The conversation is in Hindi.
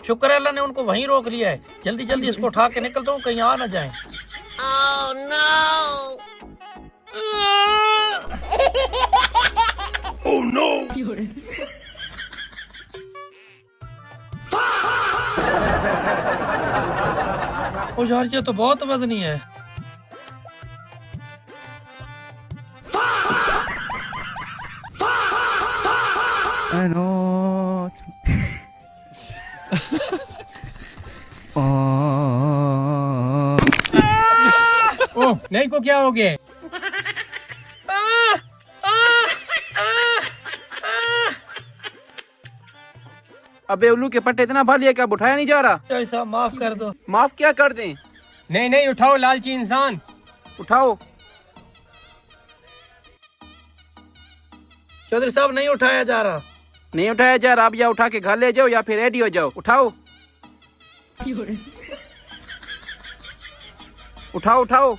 शुक्र है अल्लाह ने उनको वहीं रोक लिया है। जल्दी जल्दी इसको उठा के निकलता हूँ, कहीं आ ना जाए। Oh no! Oh no! ओ यार ये तो बहुत वजनी है। I know. ओह नहीं को क्या हो गया? अबे उल्लू के पट्टे इतना भारी है क्या उठाया नहीं जा रहा? चौधरी साहब माफ कर दो। माफ क्या कर दें? नहीं नहीं उठाओ लालची इंसान। उठाओ। चौधरी साहब नहीं उठाया जा रहा। नहीं उठाया जा रहा, अब या उठा के घर ले जाओ या फिर रेडी हो जाओ। उठाओ उठाओ उठाओ।